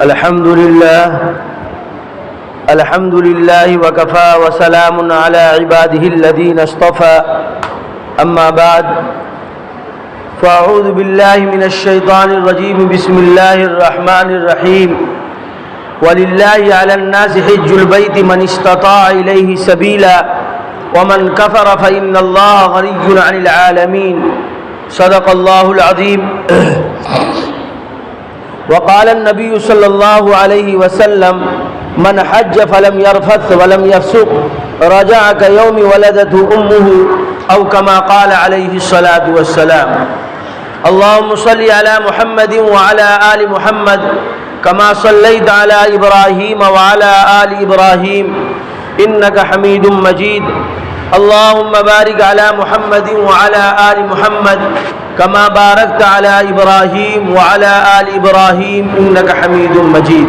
الحمد لله وكفى وسلام على عباده الذين اصطفى أما بعد فأعوذ بالله من الشيطان الرجيم بسم الله الرحمن الرحيم ولله على الناس حج البيت من استطاع إليه سبيلا ومن كفر فإن الله غني عن العالمين صدق الله العظيم وقال النبي صلى الله عليه وسلم من حج فلم يرفث ولم يفسق رجع كيوم ولدته أمه أو كما قال عليه الصلاة والسلام اللهم صل على محمد وعلى آل محمد كما صليت على إبراهيم وعلى آل إبراهيم إنك حميد مجيد اللهم بارك على محمد وعلى آل محمد كما باركت على إبراهيم وعلى آل إبراهيم إنك حميد مجيد۔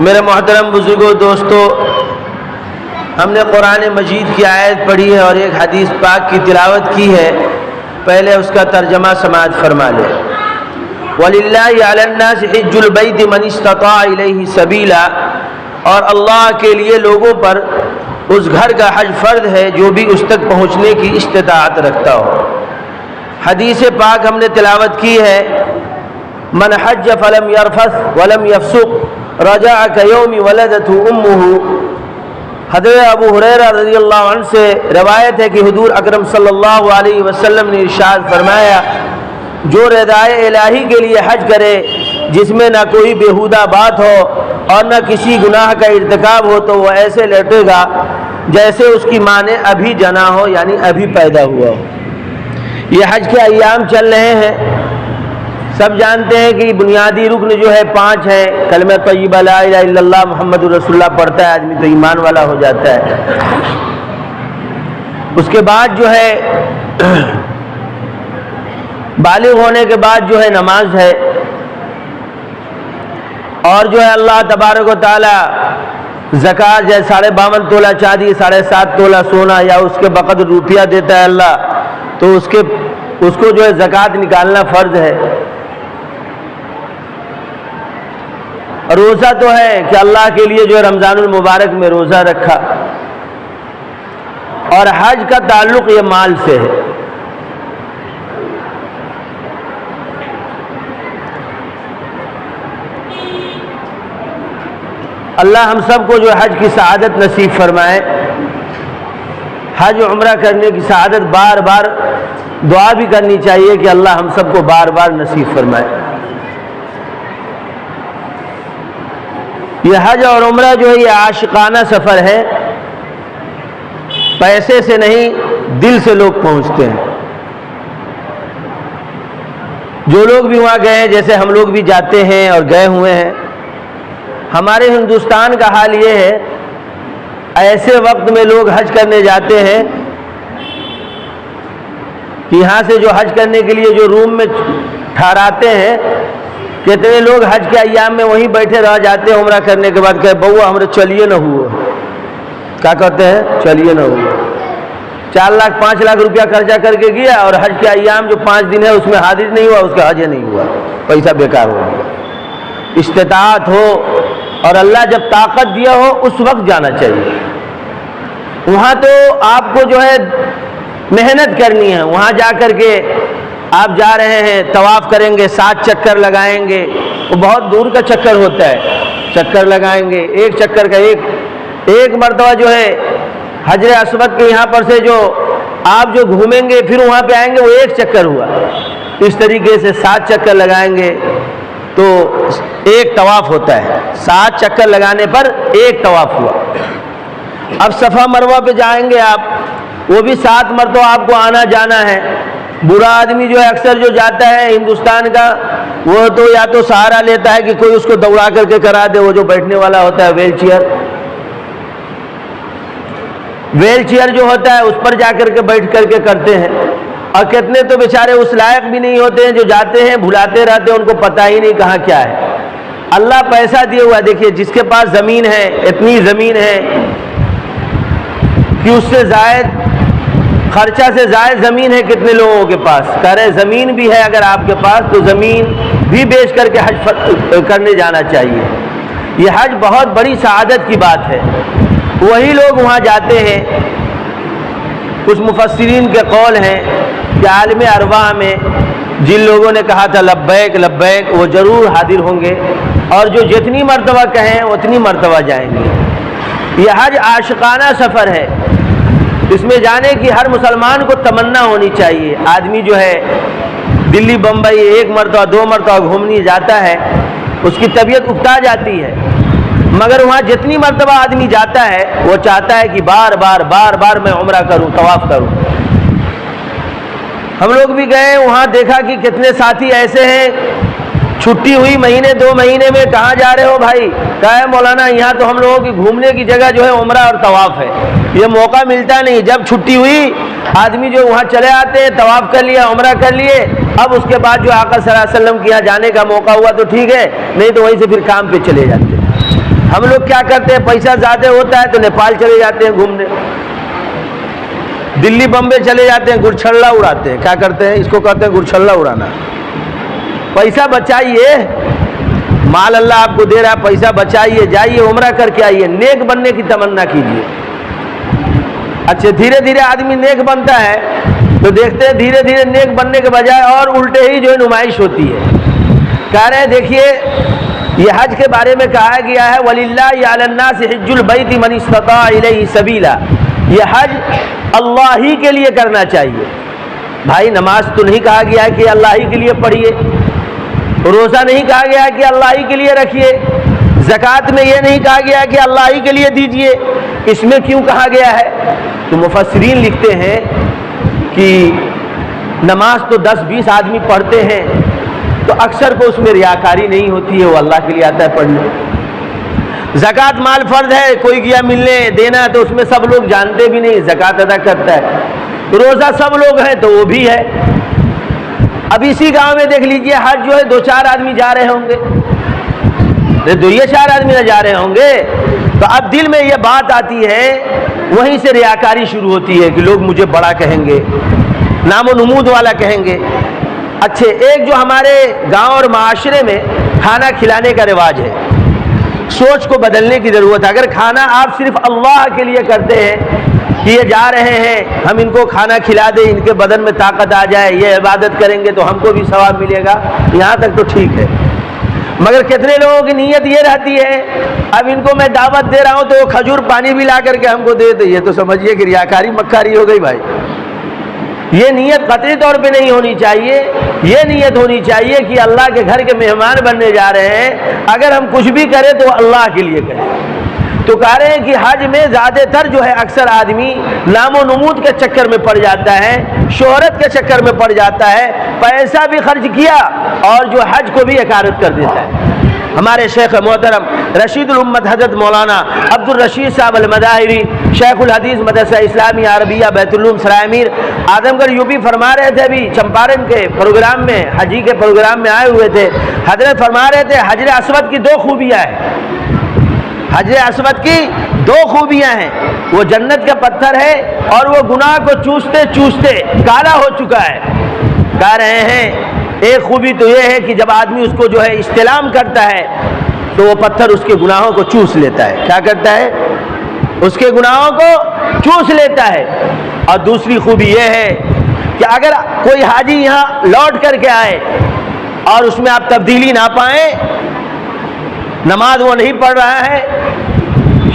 میرے محترم بزرگوں دوستو، ہم نے قرآن مجید کی آیت پڑھی ہے اور ایک حدیث پاک کی تلاوت کی ہے، پہلے اس کا ترجمہ سماعت فرما لیں۔ وَلِلَّهِ عَلَى النَّاسِ حِجُّ الْبَيْتِ مَنِ اسْتَطَاعَ إِلَيْهِ سَبِيلًا، اور اللہ کے لیے لوگوں پر اس گھر کا حج فرض ہے جو بھی اس تک پہنچنے کی استطاعت رکھتا ہو۔ حدیث پاک ہم نے تلاوت کی ہے، من حج فلم يرفث ولم يفسق رجع كيوم ولدته امه۔ حضرت ابو ہریرہ رضی اللہ عنہ سے روایت ہے کہ حضور اکرم صلی اللہ علیہ وسلم نے ارشاد فرمایا، جو ردائے الہی کے لیے حج کرے جس میں نہ کوئی بیہودہ بات ہو اور نہ کسی گناہ کا ارتکاب ہو تو وہ ایسے لوٹے گا جیسے اس کی ماں نے ابھی جنا ہو، یعنی ابھی پیدا ہوا ہو۔ یہ حج کے ایام چل رہے ہیں، سب جانتے ہیں کہ بنیادی رکن جو ہے 5 ہیں۔ کلمہ طیبہ لا الہ الا اللہ محمد رسول اللہ پڑھتا ہے آدمی تو ایمان والا ہو جاتا ہے۔ اس کے بعد جو ہے بالغ ہونے کے بعد جو ہے نماز ہے، اور جو ہے اللہ تبارک و تعالی زکوٰۃ جیسے 52.5 تولہ چاندی 7.5 تولہ سونا یا اس کے بقدر روپیہ دیتا ہے اللہ، تو اس کو جو ہے زکوٰۃ نکالنا فرض ہے۔ روزہ تو ہے کہ اللہ کے لیے جو ہے رمضان المبارک میں روزہ رکھا، اور حج کا تعلق یہ مال سے ہے۔ اللہ ہم سب کو جو حج کی سعادت نصیب فرمائے، حج عمرہ کرنے کی سعادت بار بار دعا بھی کرنی چاہیے کہ اللہ ہم سب کو بار بار نصیب فرمائے۔ یہ حج اور عمرہ جو ہے یہ عاشقانہ سفر ہے، پیسے سے نہیں دل سے لوگ پہنچتے ہیں۔ جو لوگ بھی وہاں گئے ہیں، جیسے ہم لوگ بھی جاتے ہیں اور گئے ہوئے ہیں، ہمارے ہندوستان کا حال یہ ہے ایسے وقت میں لوگ حج کرنے جاتے ہیں کہ یہاں سے جو حج کرنے کے لیے جو روم میں ٹھہراتے ہیں، کتنے لوگ حج کے ایام میں وہیں بیٹھے رہ جاتے ہیں، عمرہ کرنے کے بعد کہ بہو ہمارے چلیے نہ ہوا، کیا کہتے ہیں چلیے نہ ہوا۔ 4 لاکھ 5 لاکھ روپیہ خرچہ کر کے گیا اور حج کے ایام جو 5 دن ہے اس میں حاضر نہیں ہوا، اس کا حج نہیں ہوا، پیسہ بیکار ہو گیا۔ استطاعت ہو اور اللہ جب طاقت دیا ہو اس وقت جانا چاہیے۔ وہاں تو آپ کو جو ہے محنت کرنی ہے، وہاں جا کر کے آپ جا رہے ہیں طواف کریں گے، 7 چکر لگائیں گے، وہ بہت دور کا چکر ہوتا ہے، چکر لگائیں گے، ایک چکر کا ایک مرتبہ جو ہے حجر اسود کے یہاں پر سے جو آپ جو گھومیں گے پھر وہاں پہ آئیں گے وہ ایک چکر ہوا، اس طریقے سے 7 چکر لگائیں گے تو ایک طواف ہوتا ہے، 7 چکر لگانے پر ایک طواف ہوا۔ اب صفا مروہ پہ جائیں گے آپ، وہ بھی 7 مرتبہ آپ کو آنا جانا ہے۔ برا آدمی جو ہے اکثر جو جاتا ہے ہندوستان کا، وہ تو یا تو سہارا لیتا ہے کہ کوئی اس کو دوڑا کر کے کرا دے، وہ جو بیٹھنے والا ہوتا ہے ویل چیئر جو ہوتا ہے اس پر جا کر کے بیٹھ کر کے کرتے ہیں، اور کتنے تو بیچارے اس لائق بھی نہیں ہوتے ہیں، جو جاتے ہیں بھلاتے رہتے ہیں، ان کو پتہ ہی نہیں کہاں کیا ہے۔ اللہ پیسہ دیا ہوا ہے، دیکھیے جس کے پاس زمین ہے، اتنی زمین ہے کہ اس سے زائد خرچہ سے زائد زمین ہے کتنے لوگوں کے پاس؟ کہہ رہے زمین بھی ہے اگر آپ کے پاس تو زمین بھی بیچ کر کے حج کرنے جانا چاہیے۔ یہ حج بہت بڑی سعادت کی بات ہے۔ وہی لوگ وہاں جاتے ہیں، کچھ مفسرین کے قول ہیں کہ عالم ارواح میں جن لوگوں نے کہا تھا لبیک لبیک وہ ضرور حاضر ہوں گے، اور جو جتنی مرتبہ کہیں اتنی مرتبہ جائیں گے۔ یہ حج عاشقانہ سفر ہے، اس میں جانے کی ہر مسلمان کو تمنا ہونی چاہیے۔ آدمی جو ہے دلی بمبئی ایک مرتبہ دو مرتبہ گھومنے جاتا ہے، اس کی طبیعت اکتا جاتی ہے، مگر وہاں جتنی مرتبہ آدمی جاتا ہے وہ چاہتا ہے کہ بار بار بار بار میں عمرہ کروں، طواف کروں۔ ہم لوگ بھی گئے، وہاں دیکھا کہ کتنے ساتھی ایسے ہیں، چھٹی ہوئی مہینے دو مہینے میں کہاں جا رہے ہو بھائی؟ کہا ہے مولانا یہاں تو ہم لوگوں کی گھومنے کی جگہ جو ہے عمرہ اور طواف ہے، یہ موقع ملتا نہیں۔ جب چھٹی ہوئی آدمی جو وہاں چلے آتے ہیں، طواف کر لیا، عمرہ کر لیے، اب اس کے بعد جو آقا صلی اللہ علیہ وسلم کے یہاں جانے کا موقع ہوا تو ٹھیک ہے، نہیں تو وہیں سے پھر کام پہ چلے جاتے ہیں۔ ہم لوگ کیا کرتے ہیں، پیسہ زیادہ ہوتا ہے تو نیپال چلے جاتے ہیں گھومنے، دلی بمبے چلے جاتے ہیں، گرچھلا اڑاتے ہیں۔ کیا کرتے ہیں؟ اس کو کہتے ہیں گرچھلا اڑانا۔ پیسہ بچائیے، مال اللہ آپ کو دے رہا ہے، پیسہ بچائیے، جائیے عمرہ کر کے آئیے، نیک بننے کی تمنا کیجیے۔ اچھا دھیرے دھیرے آدمی نیک بنتا ہے تو دیکھتے ہیں دھیرے دھیرے نیک بننے کے بجائے اور الٹے ہی جو ہے نمائش ہوتی ہے۔ کہہ رہے ہیں دیکھیے یہ حج کے بارے میں کہا گیا ہے وَلِلَّهِ عَلَى النَّاسِ حِجُّ الْبَيْتِ مَنِ اسْتَطَاعَ إِلَيْهِ سَبِيلًا، یہ حج اللہ ہی کے لیے کرنا چاہیے۔ بھائی نماز تو نہیں کہا گیا ہے کہ اللہ ہی کے لیے پڑھیے، روزہ نہیں کہا گیا ہے کہ اللہ ہی کے لیے رکھیے، زکوٰۃ میں یہ نہیں کہا گیا ہے کہ اللہ ہی کے لیے دیجیے، اس میں کیوں کہا گیا ہے؟ تو مفسرین لکھتے ہیں کہ نماز تو 10-20 آدمی پڑھتے ہیں تو اکثر کو اس میں ریاکاری نہیں ہوتی ہے، وہ اللہ کے لیے آتا ہے پڑھنے۔ زکوٰۃ مال فرض ہے، کوئی گیا ملنے دینا تو اس میں سب لوگ جانتے بھی نہیں، زکوٰۃ ادا کرتا ہے۔ روزہ سب لوگ ہیں تو وہ بھی ہے۔ اب اسی گاؤں میں دیکھ لیجئے حج جو ہے 2-4 آدمی جا رہے ہوں گے، 2-4 آدمی نہ جا رہے ہوں گے تو اب دل میں یہ بات آتی ہے، وہیں سے ریاکاری شروع ہوتی ہے کہ لوگ مجھے بڑا کہیں گے، نام و نمود والا کہیں گے۔ اچھے ایک جو ہمارے گاؤں اور معاشرے میں کھانا کھلانے کا رواج ہے، سوچ کو بدلنے کی ضرورت ہے۔ اگر کھانا آپ صرف اللہ کے لیے کرتے ہیں کہ یہ جا رہے ہیں ہم ان کو کھانا کھلا دیں، ان کے بدن میں طاقت آ جائے، یہ عبادت کریں گے تو ہم کو بھی ثواب ملے گا، یہاں تک تو ٹھیک ہے۔ مگر کتنے لوگوں کی نیت یہ رہتی ہے اب ان کو میں دعوت دے رہا ہوں تو وہ کھجور پانی بھی لا کر کے ہم کو دے دے، یہ تو سمجھیے کہ ریاکاری مکاری ہو گئی بھائی۔ یہ نیت قطعی طور پہ نہیں ہونی چاہیے، یہ نیت ہونی چاہیے کہ اللہ کے گھر کے مہمان بننے جا رہے ہیں، اگر ہم کچھ بھی کریں تو اللہ کے لیے کریں۔ تو کہہ رہے ہیں کہ حج میں زیادہ تر جو ہے اکثر آدمی نام و نمود کے چکر میں پڑ جاتا ہے، شہرت کے چکر میں پڑ جاتا ہے، پیسہ بھی خرچ کیا اور جو حج کو بھی اکارت کر دیتا ہے۔ ہمارے شیخ محترم رشید الامت حضرت مولانا عبد الرشید صاحب المظاہری، شیخ الحدیث مدرسہ اسلامی عربیہ بیت العلوم سرائے امیر اعظم گڑھ یو پی فرما رہے تھے، ابھی چمپارن کے پروگرام میں حجی کے پروگرام میں آئے ہوئے تھے، حضرت فرما رہے تھے حجر اسود کی 2 خوبیاں ہیں، حجر اسود کی 2 خوبیاں ہیں، وہ جنت کا پتھر ہے اور وہ گناہ کو چوستے چوستے کالا ہو چکا ہے۔ کہہ رہے ہیں ایک خوبی تو یہ ہے کہ جب آدمی اس کو جو ہے استلام کرتا ہے تو وہ پتھر اس کے گناہوں کو چوس لیتا ہے۔ کیا کرتا ہے؟ اس کے گناہوں کو چوس لیتا ہے۔ اور دوسری خوبی یہ ہے کہ اگر کوئی حاجی یہاں لوٹ کر کے آئے اور اس میں آپ تبدیلی نہ پائیں، نماز وہ نہیں پڑھ رہا ہے،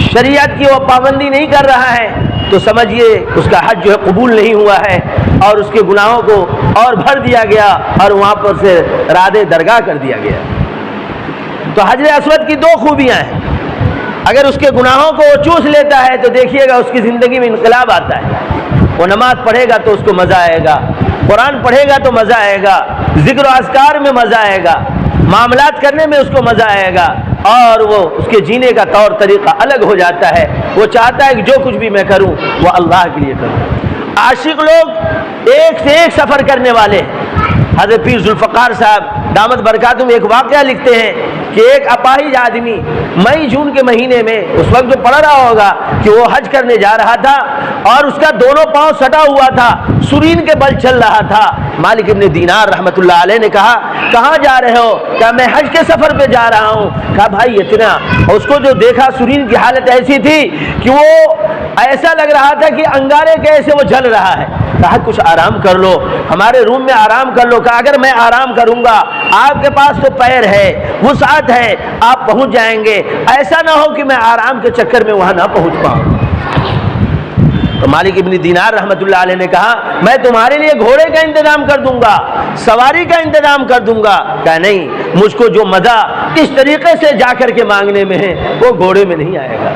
شریعت کی وہ پابندی نہیں کر رہا ہے، تو سمجھیے اس کا حج جو ہے قبول نہیں ہوا ہے اور اس کے گناہوں کو اور بھر دیا گیا اور وہاں پر سے راد درگاہ کر دیا گیا۔ تو حجر اسود کی 2 خوبیاں ہیں، اگر اس کے گناہوں کو وہ چوس لیتا ہے تو دیکھیے گا اس کی زندگی میں انقلاب آتا ہے، وہ نماز پڑھے گا تو اس کو مزہ آئے گا، قرآن پڑھے گا تو مزہ آئے گا، ذکر و اذکار میں مزہ آئے گا، معاملات کرنے میں اس کو مزہ آئے گا، اور وہ اس کے جینے کا طور طریقہ الگ ہو جاتا ہے۔ وہ چاہتا ہے کہ جو کچھ بھی میں کروں وہ اللہ کے لیے کروں۔ عاشق لوگ ایک سے ایک سفر کرنے والے ہیں۔ حضرت پیر ذوالفقار صاحب دامت برکاتہم ایک واقعہ لکھتے ہیں کہ ایک اپاہج آدمی مئی جون کے مہینے میں اس وقت جو پڑھ رہا ہوگا کہ وہ حج کرنے جا رہا تھا اور اس کا دونوں پاؤں سٹا ہوا تھا, سرین کے بل چل رہا تھا. مالک ابن دینار رحمت اللہ علیہ نے کہا کہاں جا رہے ہو؟ کہا میں حج کے سفر پہ جا رہا ہوں. کہا بھائی اتنا؟ اس کو جو دیکھا سرین کی حالت ایسی تھی کہ وہ ایسا لگ رہا تھا کہ انگارے کیسے وہ جل رہا ہے. کہا کچھ آرام کر لو, ہمارے روم میں آرام کر لو. کہا اگر میں آرام کروں گا, آپ کے پاس تو پیر ہے, وسعت ہے, آپ پہنچ جائیں گے, ایسا نہ ہو کہ میں آرام کے چکر میں وہاں نہ پہنچ پاؤں. تو مالک ابن دینار رحمت اللہ علیہ نے کہا میں تمہارے لیے گھوڑے کا انتظام کر دوں گا, سواری کا انتظام کر دوں گا. کہا نہیں, مجھ کو جو مزہ اس طریقے سے جا کر کے مانگنے میں ہے وہ گھوڑے میں نہیں آئے گا.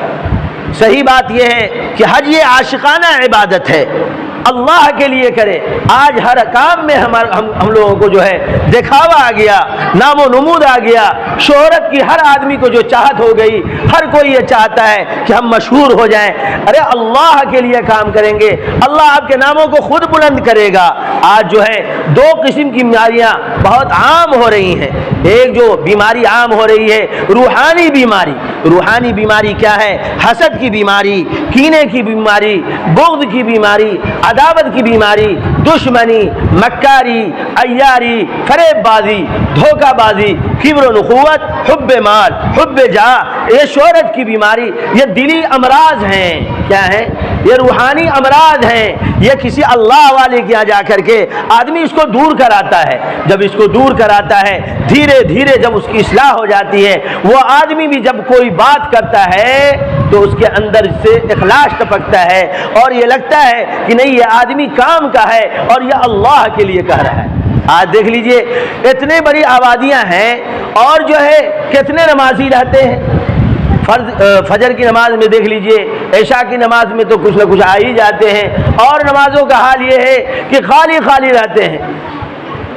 صحیح بات یہ ہے کہ حج یہ عاشقانہ عبادت ہے, اللہ کے لیے کرے. آج ہر کام میں ہم لوگوں کو جو ہے دکھاوا آ گیا, نام و نمود آ گیا, شہرت کی ہر آدمی کو جو چاہت ہو گئی, ہر کوئی یہ چاہتا ہے کہ ہم مشہور ہو جائیں. ارے اللہ کے لیے کام کریں گے, اللہ آپ کے ناموں کو خود بلند کرے گا. آج جو ہے دو قسم کی بیماریاں بہت عام ہو رہی ہیں. ایک جو بیماری عام ہو رہی ہے روحانی بیماری. روحانی بیماری کیا ہے؟ حسد کی بیماری, کینے کی بیماری, بغض کی بیماری, عداوت کی بیماری, دشمنی, مکاری, عیاری, فریب بازی, دھوکہ بازی, کبر و نخوت, حب مال, حب جاہ, یہ شہرت کی بیماری. یہ دلی امراض ہیں. کیا ہیں؟ یہ روحانی امراض ہیں. یہ کسی اللہ والے کے یہاں جا کر کے آدمی اس کو دور کراتا ہے. جب اس کو دور کراتا ہے دھیرے دھیرے جب اس کی اصلاح ہو جاتی ہے, وہ آدمی بھی جب کوئی بات کرتا ہے تو اس کے اندر سے اخلاص ٹپکتا ہے اور یہ لگتا ہے کہ نہیں یہ آدمی کام کا ہے اور یہ اللہ کے لیے کہہ رہا ہے. آج دیکھ لیجئے اتنے بڑی آبادیاں ہیں اور جو ہے کتنے نمازی رہتے ہیں. فجر کی نماز میں دیکھ لیجئے, عشاء کی نماز میں تو کچھ نہ کچھ آ ہی جاتے ہیں, اور نمازوں کا حال یہ ہے کہ خالی خالی رہتے ہیں.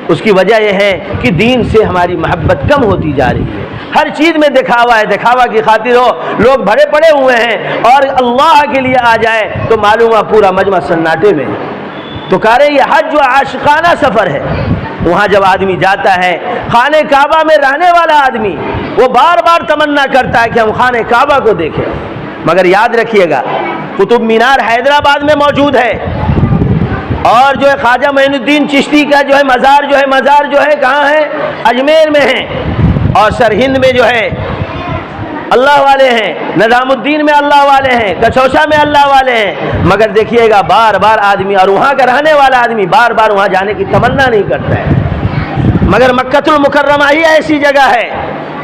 اس کی وجہ یہ ہے کہ دین سے ہماری محبت کم ہوتی جا رہی ہے. ہر چیز میں دکھاوا ہے, دکھاوا کی خاطر ہو لوگ بھرے پڑے ہوئے ہیں, اور اللہ کے لیے آ جائے تو معلوم ہے پورا مجمع سناٹے میں. تو کہہ رہے یہ حج جو عاشقانہ سفر ہے, وہاں جب آدمی جاتا ہے, خانہ کعبہ میں رہنے والا آدمی وہ بار بار تمنا کرتا ہے کہ ہم خانہ کعبہ کو دیکھیں. مگر یاد رکھیے گا قطب مینار حیدرآباد میں موجود ہے, اور جو ہے خواجہ معین الدین چشتی کا جو ہے مزار جو ہے کہاں ہے؟ اجمیر میں ہے. اور سرہند میں جو ہے اللہ والے ہیں, نظام الدین میں اللہ والے ہیں, کچوشا میں اللہ والے ہیں. مگر دیکھیے گا بار بار آدمی, اور وہاں کا رہنے والا آدمی بار بار وہاں جانے کی تمنا نہیں کرتا ہے. مگر مکہ المکرمہ ہی ایسی جگہ ہے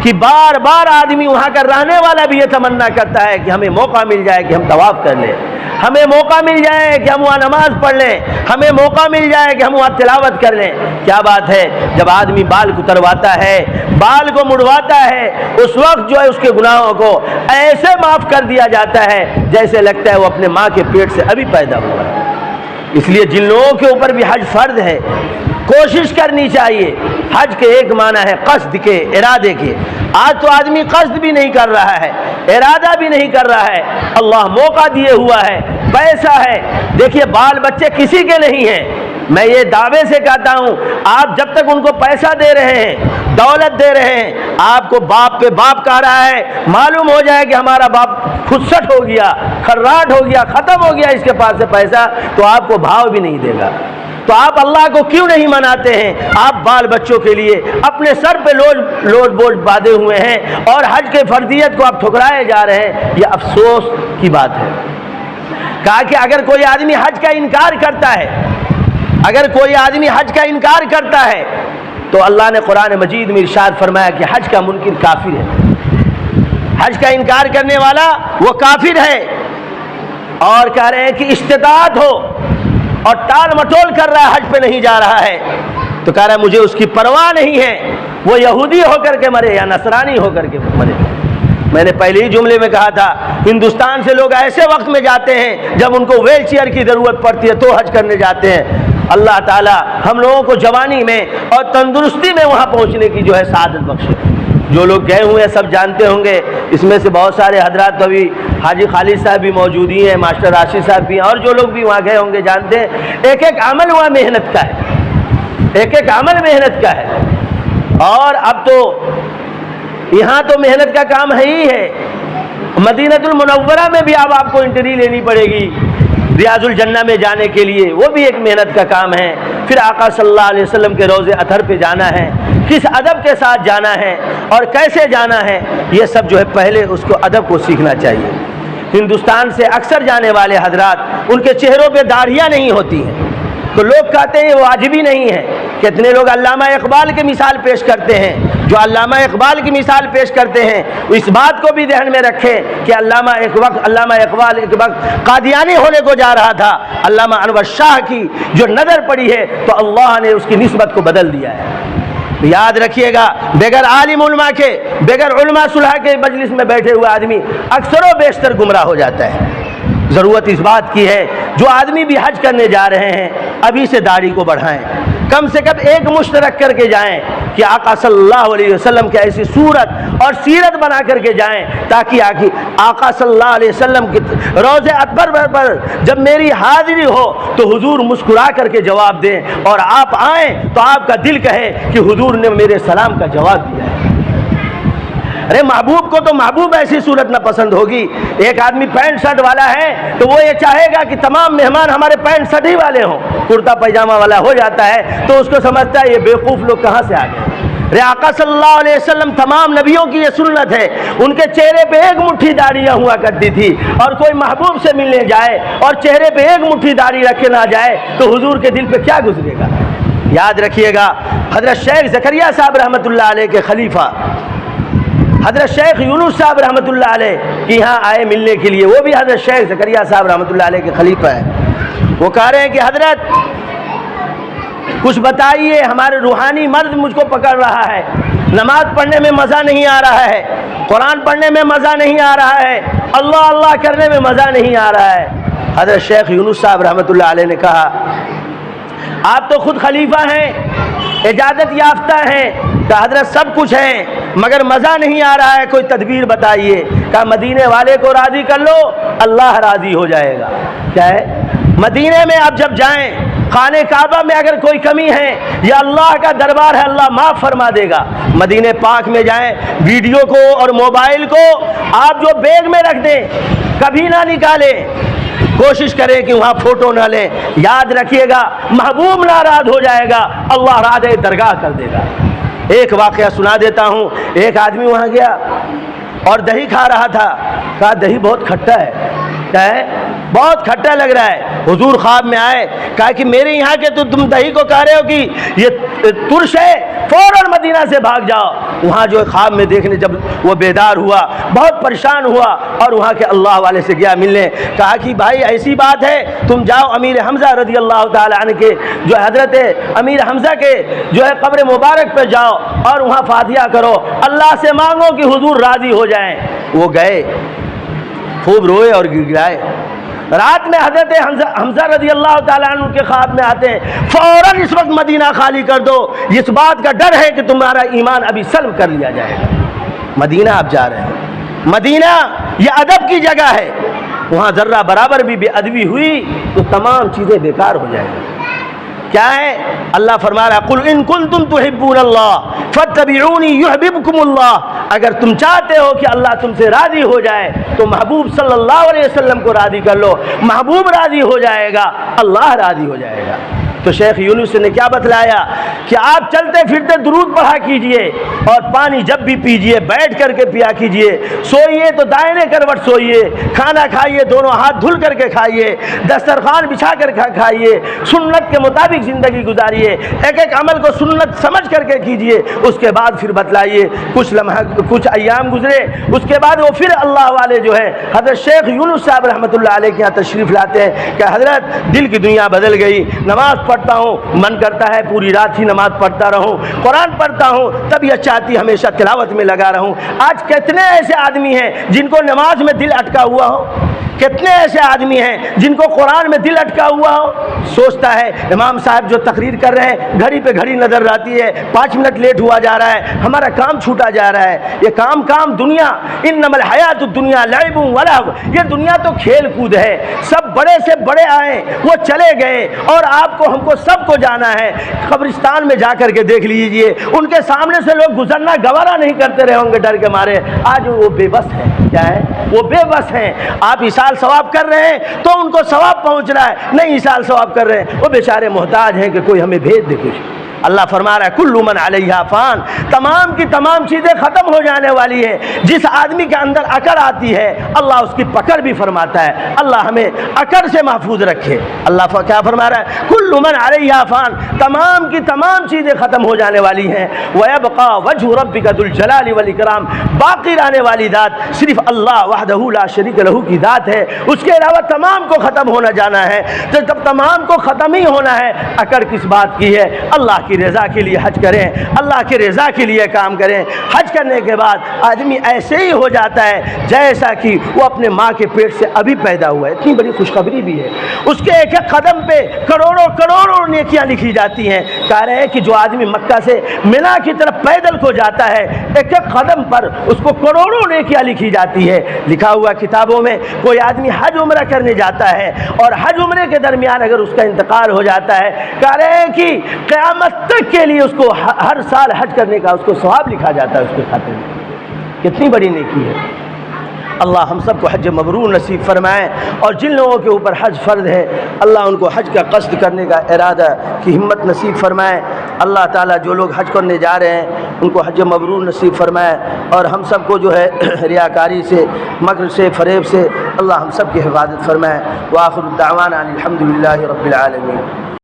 کہ بار بار آدمی وہاں کا رہنے والا بھی یہ تمنا کرتا ہے کہ ہمیں موقع مل جائے کہ ہم طواف کر لیں, ہمیں موقع مل جائے کہ ہم وہاں نماز پڑھ لیں, ہمیں موقع مل جائے کہ ہم وہاں تلاوت کر لیں. کیا بات ہے, جب آدمی بال کو ترواتا ہے, بال کو مڑواتا ہے, اس وقت جو ہے اس کے گناہوں کو ایسے معاف کر دیا جاتا ہے جیسے لگتا ہے وہ اپنے ماں کے پیٹ سے ابھی پیدا ہوا ہے. اس لیے جن لوگوں کے اوپر بھی حج فرض ہے کوشش کرنی چاہیے. حج کے ایک معنی ہے قصد کے, ارادے کے. آج تو آدمی قصد بھی نہیں کر رہا ہے, ارادہ بھی نہیں کر رہا ہے. اللہ موقع دیے ہوا ہے, پیسہ ہے. دیکھیے بال بچے کسی کے نہیں ہیں. میں یہ دعوے سے کہتا ہوں آپ جب تک ان کو پیسہ دے رہے ہیں, دولت دے رہے ہیں, آپ کو باپ پہ باپ کہہ رہا ہے, معلوم ہو جائے کہ ہمارا باپ خودسٹ ہو گیا, خراٹ ہو گیا, ختم ہو گیا اس کے پاس سے پیسہ, تو آپ کو بھاؤ بھی نہیں دے گا. تو آپ اللہ کو کیوں نہیں مناتے ہیں؟ آپ بال بچوں کے لیے اپنے سر پہ لوڈ بوجھ باندھے ہوئے ہیں اور حج کے فرضیت کو آپ ٹھکرائے جا رہے ہیں. یہ افسوس کی بات ہے. کہا کہ اگر کوئی آدمی حج کا انکار کرتا ہے, اگر کوئی آدمی حج کا انکار کرتا ہے تو اللہ نے قرآن مجید میں ارشاد فرمایا کہ حج کا منکر کافر ہے. حج کا انکار کرنے والا وہ کافر ہے. اور کہہ رہے ہیں کہ استطاعت ہو اور ٹال مٹول کر رہا ہے, حج پہ نہیں جا رہا ہے, تو کہہ رہا ہے مجھے اس کی پرواہ نہیں ہے, وہ یہودی ہو کر کے مرے یا نصرانی ہو کر کے مرے. میں نے پہلے ہی جملے میں کہا تھا ہندوستان سے لوگ ایسے وقت میں جاتے ہیں جب ان کو ویل چیئر کی ضرورت پڑتی ہے تو حج کرنے جاتے ہیں. اللہ تعالی ہم لوگوں کو جوانی میں اور تندرستی میں وہاں پہنچنے کی جو ہے سعادت بخشے. جو لوگ گئے ہوئے ہیں سب جانتے ہوں گے, اس میں سے بہت سارے حضرات تو ابھی حاجی خالد صاحب بھی موجود ہی ہیں, ماسٹر راشد صاحب بھی ہیں, اور جو لوگ بھی وہاں گئے ہوں گے جانتے ہیں ایک ایک عمل وہاں محنت کا ہے, ایک ایک عمل محنت کا ہے. اور اب تو یہاں تو محنت کا کام ہے ہی ہے، مدینۃ المنورہ میں بھی اب آپ کو انٹری لینی پڑے گی ریاض الجنہ میں جانے کے لیے، وہ بھی ایک محنت کا کام ہے۔ پھر آقا صلی اللہ علیہ وسلم کے روضے اطہر پہ جانا ہے، کس ادب کے ساتھ جانا ہے اور کیسے جانا ہے، یہ سب جو ہے پہلے اس کو ادب کو سیکھنا چاہیے۔ ہندوستان سے اکثر جانے والے حضرات، ان کے چہروں پہ داڑھیاں نہیں ہوتی ہیں، تو لوگ کہتے ہیں وہ واجبی نہیں ہے۔ کتنے لوگ علامہ اقبال کی مثال پیش کرتے ہیں، جو علامہ اقبال کی مثال پیش کرتے ہیں اس بات کو بھی ذہن میں رکھیں کہ علامہ اقبال ایک وقت قادیانی ہونے کو جا رہا تھا، علامہ انور شاہ کی جو نظر پڑی ہے تو اللہ نے اس کی نسبت کو بدل دیا ہے۔ یاد رکھیے گا، بغیر عالم علماء کے، بغیر علماء صلحاء کے مجلس میں بیٹھے ہوئے آدمی اکثر و بیشتر گمراہ ہو جاتا ہے۔ ضرورت اس بات کی ہے جو آدمی بھی حج کرنے جا رہے ہیں ابھی سے داڑھی کو بڑھائیں، کم سے کم ایک مشت رکھ کر کے جائیں کہ آقا صلی اللہ علیہ وسلم کی ایسی صورت اور سیرت بنا کر کے جائیں تاکہ آقا صلی اللہ علیہ وسلم کی روضے اکبر پر جب میری حاضری ہو تو حضور مسکرا کر کے جواب دیں، اور آپ آئیں تو آپ کا دل کہے کہ حضور نے میرے سلام کا جواب دیا ہے۔ ارے محبوب کو تو محبوب ایسی صورت نہ پسند ہوگی۔ ایک آدمی پینٹ شرٹ والا ہے تو وہ یہ چاہے گا کہ تمام مہمان ہمارے پینٹ شرٹ ہی والے ہوں، کرتا پائجامہ والا ہو جاتا ہے تو اس کو سمجھتا ہے یہ بیوقوف لوگ کہاں سے آ گئے۔ آقا صلی اللہ علیہ وسلم تمام نبیوں کی یہ سنت ہے، ان کے چہرے پہ ایک مٹھی داڑھیاں ہوا کرتی تھی، اور کوئی محبوب سے ملنے جائے اور چہرے پہ ایک مٹھی داڑھی رکھے نہ جائے تو حضور کے دل پہ کیا گزرے گا۔ یاد رکھیے گا، حضرت شیخ زکریا صاحب رحمۃ اللہ علیہ کے خلیفہ حضرت شیخ یونس صاحب رحمۃ اللہ علیہ کی یہاں آئے ملنے کے لیے، وہ بھی حضرت شیخ زکریا صاحب رحمۃ اللہ علیہ کے خلیفہ ہیں۔ وہ کہہ رہے ہیں کہ حضرت کچھ بتائیے، ہمارے روحانی مرض مجھ کو پکڑ رہا ہے، نماز پڑھنے میں مزہ نہیں آ رہا ہے، قرآن پڑھنے میں مزہ نہیں آ رہا ہے، اللہ اللہ کرنے میں مزہ نہیں آ رہا ہے۔ حضرت شیخ یونس صاحب رحمۃ اللہ علیہ نے کہا آپ تو خود خلیفہ ہیں، اجازت یافتہ ہیں، کہ حضرت سب کچھ ہیں مگر مزہ نہیں آ رہا ہے، کوئی تدبیر بتائیے۔ کہا مدینے والے کو راضی کر لو، اللہ راضی ہو جائے گا۔ کیا ہے؟ مدینے میں آپ جب جائیں، خانہ کعبہ میں اگر کوئی کمی ہے یا اللہ کا دربار ہے، اللہ معاف فرما دے گا۔ مدینے پاک میں جائیں، ویڈیو کو اور موبائل کو آپ جو بیگ میں رکھ دیں، کبھی نہ نکالیں، کوشش کریں کہ وہاں فوٹو نہ لیں۔ یاد رکھیے گا، محبوب ناراض ہو جائے گا، اللہ راض درگاہ کر دے گا۔ ایک واقعہ سنا دیتا ہوں، ایک آدمی وہاں گیا اور دہی کھا رہا تھا، کہا دہی بہت کھٹا ہے۔ کیا ہے؟ بہت کھٹا لگ رہا ہے۔ حضور خواب میں آئے، کہا کہ میرے یہاں کے تو تم دہی کو کہہ رہے ہو کہ یہ ترش ہے، فوراً مدینہ سے بھاگ جاؤ۔ وہاں جو خواب میں دیکھنے جب وہ بیدار ہوا، بہت پریشان ہوا اور وہاں کے اللہ والے سے گیا ملنے، کہا کہ بھائی ایسی بات ہے، تم جاؤ امیر حمزہ رضی اللہ تعالی عنہ کے جو حضرت امیر حمزہ کے جو ہے قبر مبارک پہ جاؤ اور وہاں فاتحہ کرو، اللہ سے مانگو کہ حضور راضی ہو جائیں۔ وہ گئے، خوب روئے اور گر گرائے۔ رات میں حضرت حمزہ رضی اللہ تعالیٰ عنہ کے خواب میں آتے ہیں، فوراً اس وقت مدینہ خالی کر دو، اس بات کا ڈر ہے کہ تمہارا ایمان ابھی سلب کر لیا جائے گا۔ مدینہ آپ جا رہے ہیں، مدینہ یہ ادب کی جگہ ہے، وہاں ذرہ برابر بھی بے ادبی ہوئی تو تمام چیزیں بیکار ہو جائیں گی۔ کیا ہے؟ اللہ فرما رہا ہے قل ان کنتم تحبون اللہ فاتبعونی یحببکم اللہ۔ اگر تم چاہتے ہو کہ اللہ تم سے راضی ہو جائے تو محبوب صلی اللہ علیہ وسلم کو راضی کر لو، محبوب راضی ہو جائے گا، اللہ راضی ہو جائے گا۔ تو شیخ یونس نے کیا بتلایا کہ آپ چلتے پھرتے درود پڑھا کیجئے اور پانی جب بھی پیجئے بیٹھ کر کے پیا کیجئے، سوئیے تو دائیں کروٹ سوئیے، کھانا کھائیے دونوں ہاتھ دھل کر کے کھائیے، دسترخوان بچھا کر کھائیے، سنت کے مطابق زندگی گزاریے، ایک ایک عمل کو سنت سمجھ کر کے کیجئے۔ اس کے بعد پھر بتلائیے، کچھ ایام گزرے، اس کے بعد وہ پھر اللہ والے جو ہے حضرت شیخ یونس صاحب رحمۃ اللہ علیہ کے یہاں تشریف لاتے ہیں کہ حضرت دل کی دنیا بدل گئی، نماز پڑھتا ہوں، من کرتا ہے پوری رات ہی نماز پڑھتا رہوں، قرآن پڑھتا ہوں، طبیعت چاہتی ہمیشہ تلاوت میں لگا رہوں۔ آج کتنے ایسے آدمی ہیں جن کو نماز میں دل اٹکا ہوا ہو، کتنے ایسے آدمی ہیں جن کو قرآن میں دل اٹکا ہوا ہو، سوچتا ہے امام صاحب جو تقریر کر رہے ہیں گھڑی پہ گھڑی نظر آتی ہے، 5 منٹ لیٹ ہوا جا رہا ہے، ہمارا کام چھوٹا جا رہا ہے، یہ کام دنیا، انما الحیات الدنیا لعب و لہو، یہ دنیا تو کھیل کود ہے، سب بڑے سے بڑے آئے وہ چلے گئے اور آپ کو ہم کو سب کو جانا ہے۔ قبرستان میں جا کر کے دیکھ لیجئے، ان کے سامنے سے لوگ گزرنا گوارا نہیں کرتے رہے ہوں گے ڈر کے مارے، آج وہ بے بس ہیں، کیا ہے وہ بے بس ہیں۔ آپ ایصال ثواب کر رہے ہیں تو ان کو ثواب پہنچ رہا ہے، نہیں ایصال ثواب کر رہے ہیں وہ بیچارے محتاج ہیں کہ کوئی ہمیں بھیج دے کچھ۔ اللہ فرما رہا ہے کل من علیہا فان، تمام کی تمام چیزیں ختم ہو جانے والی ہیں۔ جس آدمی کے اندر اکڑ آتی ہے اللہ اس کی پکڑ بھی فرماتا ہے، اللہ ہمیں اکڑ سے محفوظ رکھے۔ اللہ کیا فرما رہا ہے کل من علیہا فان، تمام کی تمام چیزیں ختم ہو جانے والی ہیں، ویبقى وجہ ربک ذو الجلال والاکرام، باقی رہنے والی ذات صرف اللہ وحدہ لا شریک لہ کی ذات ہے، اس کے علاوہ تمام کو ختم ہونا جانا ہے۔ تو جب تمام کو ختم ہی ہونا ہے اکڑ کس بات کی ہے؟ اللہ کی رضا کے لیے حج کریں، اللہ کی رضا کے لیے کام کریں۔ حج کرنے کے بعد آدمی ایسے ہی ہو جاتا ہے جیسا کہ وہ اپنے ماں کے پیٹ سے ابھی پیدا ہوا ہے۔ اتنی بڑی خوشخبری بھی ہے، اس کے ایک ایک قدم پہ کروڑوں نیکیاں لکھی جاتی ہیں۔ کہہ رہے ہیں کہ جو آدمی مکہ سے منا کی طرف پیدل کو جاتا ہے ایک ایک قدم پر اس کو کروڑوں نیکیاں لکھی جاتی ہے۔ لکھا ہوا کتابوں میں کوئی آدمی حج عمرہ کرنے جاتا ہے اور حج عمرے کے درمیان اگر اس کا انتقال ہو جاتا ہے، کہہ رہے ہیں کہ قیامت تک کے لیے اس کو ہر سال حج کرنے کا اس کو ثواب لکھا جاتا ہے اس کے خاتے میں۔ کتنی بڑی نیکی ہے۔ اللہ ہم سب کو حج مبرور نصیب فرمائے، اور جن لوگوں کے اوپر حج فرض ہے اللہ ان کو حج کا قصد کرنے کا ارادہ کی ہمت نصیب فرمائے۔ اللہ تعالیٰ جو لوگ حج کرنے جا رہے ہیں ان کو حج مبرور نصیب فرمائے، اور ہم سب کو جو ہے ریاکاری سے، مکر سے، فریب سے اللہ ہم سب کی حفاظت فرمائے۔ وآخر الدعوانا الحمد للہ رب العالمین۔